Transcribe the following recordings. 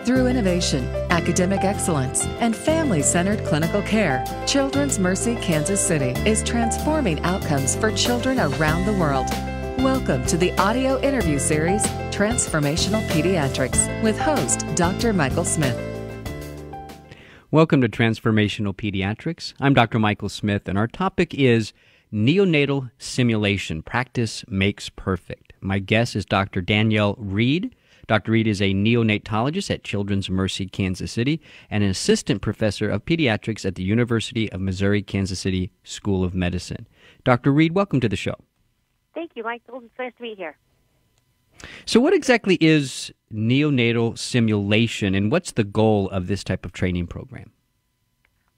Through innovation, academic excellence, and family-centered clinical care, Children's Mercy Kansas City is transforming outcomes for children around the world. Welcome to the audio interview series, Transformational Pediatrics, with host Dr. Michael Smith. Welcome to Transformational Pediatrics. I'm Dr. Michael Smith, and our topic is Neonatal Simulation. Practice makes perfect. My guest is Dr. Danielle Reed. Dr. Reed is a neonatologist at Children's Mercy Kansas City and an assistant professor of pediatrics at the University of Missouri Kansas City School of Medicine. Dr. Reed, welcome to the show. Thank you, Michael. It's nice to be here. So what exactly is neonatal simulation, and what's the goal of this type of training program?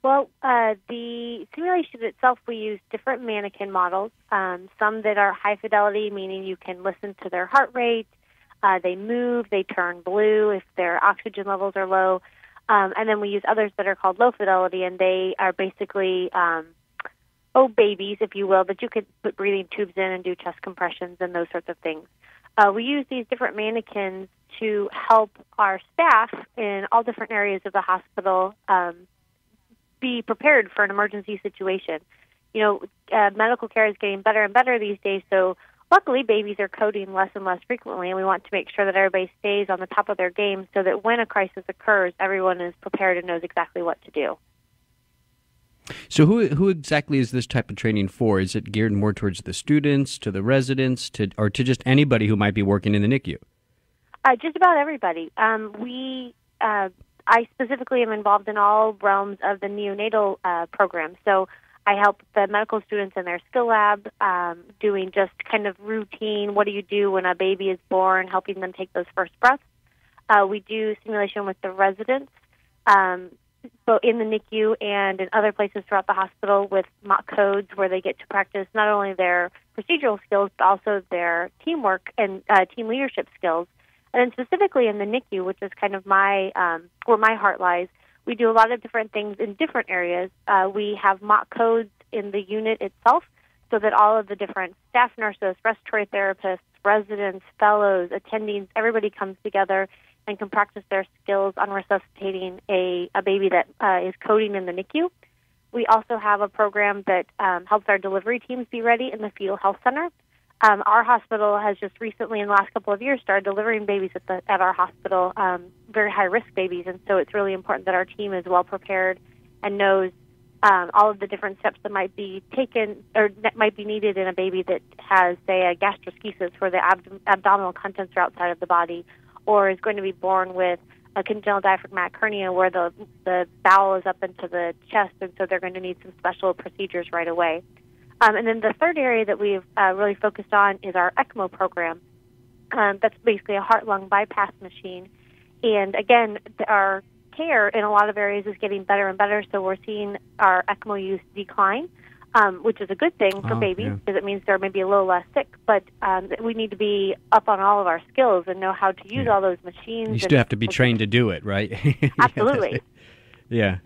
Well, the simulation itself, we use different mannequin models, some that are high fidelity, meaning you can listen to their heart rate, they move, they turn blue if their oxygen levels are low, and then we use others that are called low fidelity, and they are basically babies, if you will, that you could put breathing tubes in and do chest compressions and those sorts of things. We use these different mannequins to help our staff in all different areas of the hospital be prepared for an emergency situation. You know, medical care is getting better and better these days, so luckily babies are coding less and less frequently, and we want to make sure that everybody stays on the top of their game so that when a crisis occurs, everyone is prepared and knows exactly what to do. So who exactly is this type of training for? Is it geared more towards the students, to the residents, or to just anybody who might be working in the NICU? Just about everybody. I specifically am involved in all realms of the neonatal program. So I help the medical students in their skill lab doing just kind of routine, what do you do when a baby is born, helping them take those first breaths. We do simulation with the residents, both in the NICU and in other places throughout the hospital with mock codes where they get to practice not only their procedural skills, but also their teamwork and team leadership skills. And then specifically in the NICU, which is kind of my where my heart lies, we do a lot of different things in different areas. We have mock codes in the unit itself so that all of the different staff nurses, respiratory therapists, residents, fellows, attendings, everybody comes together and can practice their skills on resuscitating a baby that is coding in the NICU. We also have a program that helps our delivery teams be ready in the fetal health center. Our hospital has just recently, in the last couple of years, started delivering babies at our hospital, very high-risk babies, and so it's really important that our team is well-prepared and knows all of the different steps that might be taken or that might be needed in a baby that has, say, a gastroschisis where the abdominal contents are outside of the body, or is going to be born with a congenital diaphragmatic hernia where the bowel is up into the chest, and so they're going to need some special procedures right away. And then the third area that we've really focused on is our ECMO program. That's basically a heart-lung bypass machine. And again, our care in a lot of areas is getting better and better, so we're seeing our ECMO use decline, which is a good thing for babies because it means they're maybe a little less sick. But we need to be up on all of our skills and know how to use all those machines. You still have to be trained to do it, right? Absolutely. Yeah.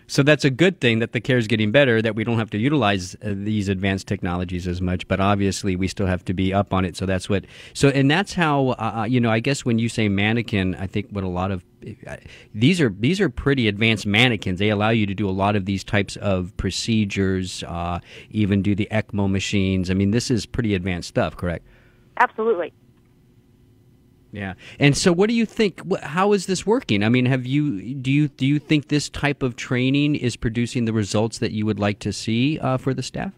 So that's a good thing that the care is getting better, that we don't have to utilize these advanced technologies as much, but obviously we still have to be up on it. So that's and that's how, I guess when you say mannequin, I think what a lot of, these are pretty advanced mannequins. They allow you to do a lot of these types of procedures, even do the ECMO machines. I mean, this is pretty advanced stuff, correct? Absolutely. Yeah, and so what do you think? How is this working? I mean, do you think this type of training is producing the results that you would like to see for the staff?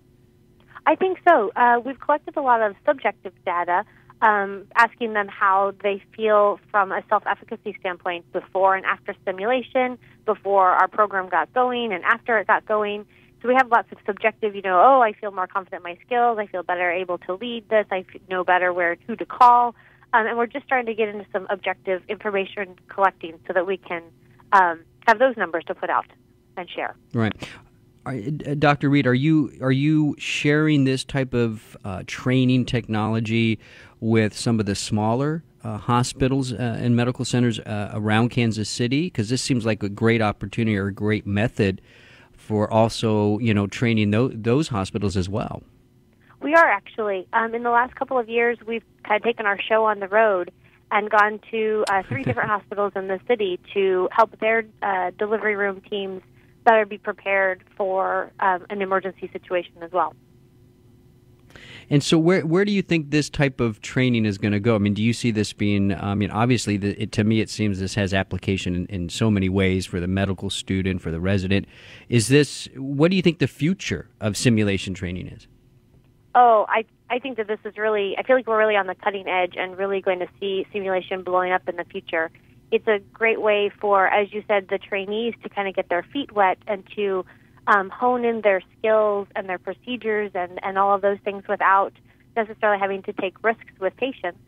I think so. We've collected a lot of subjective data, asking them how they feel from a self-efficacy standpoint before and after stimulation, before our program got going and after it got going. So we have lots of subjective, I feel more confident in my skills, I feel better able to lead this, I know better who to call. And we're just trying to get into some objective information collecting so that we can have those numbers to put out and share. Right. Dr. Reed, are you sharing this type of training technology with some of the smaller hospitals and medical centers around Kansas City? Because this seems like a great opportunity or a great method for also, training those hospitals as well. We are actually. In the last couple of years, we've kind of taken our show on the road and gone to 3 different hospitals in the city to help their delivery room teams better be prepared for an emergency situation as well. And so where do you think this type of training is going to go? I mean, do you see this being, obviously, to me, it seems this has application in so many ways for the medical student, for the resident. What do you think the future of simulation training is? Oh, I think that this is really, I feel like we're really on the cutting edge and really going to see simulation blowing up in the future. It's a great way for, as you said, the trainees to kind of get their feet wet and to hone in their skills and their procedures and all of those things without necessarily having to take risks with patients.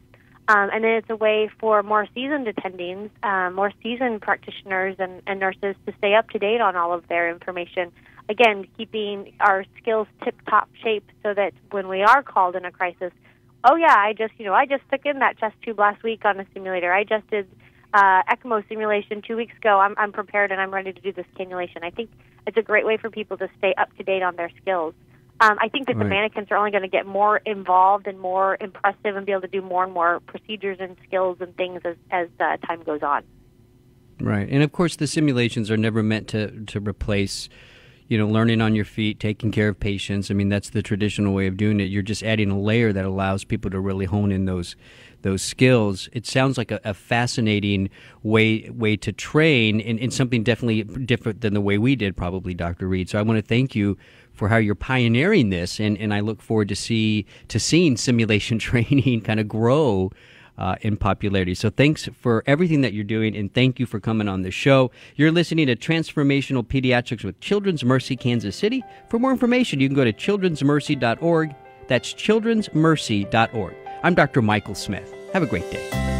And then it's a way for more seasoned attendings, more seasoned practitioners and nurses to stay up to date on all of their information. Again, keeping our skills tip-top shape so that when we are called in a crisis, oh yeah, I just took in that chest tube last week on a simulator. I just did ECMO simulation 2 weeks ago. I'm prepared and I'm ready to do this cannulation. I think it's a great way for people to stay up to date on their skills. I think that the mannequins are only going to get more involved and more impressive and be able to do more and more procedures and skills and things as time goes on. Right. And of course, the simulations are never meant to replace, learning on your feet, taking care of patients. I mean, that's the traditional way of doing it. You're just adding a layer that allows people to really hone in those skills. It sounds like a fascinating way to train in something definitely different than the way we did, probably, Dr. Reed. So I want to thank you for how you're pioneering this, and I look forward to seeing simulation training kind of grow in popularity. So thanks for everything that you're doing, and thank you for coming on the show. You're listening to Transformational Pediatrics with Children's Mercy Kansas City. For more information, you can go to childrensmercy.org. That's childrensmercy.org. I'm Dr. Michael Smith. Have a great day.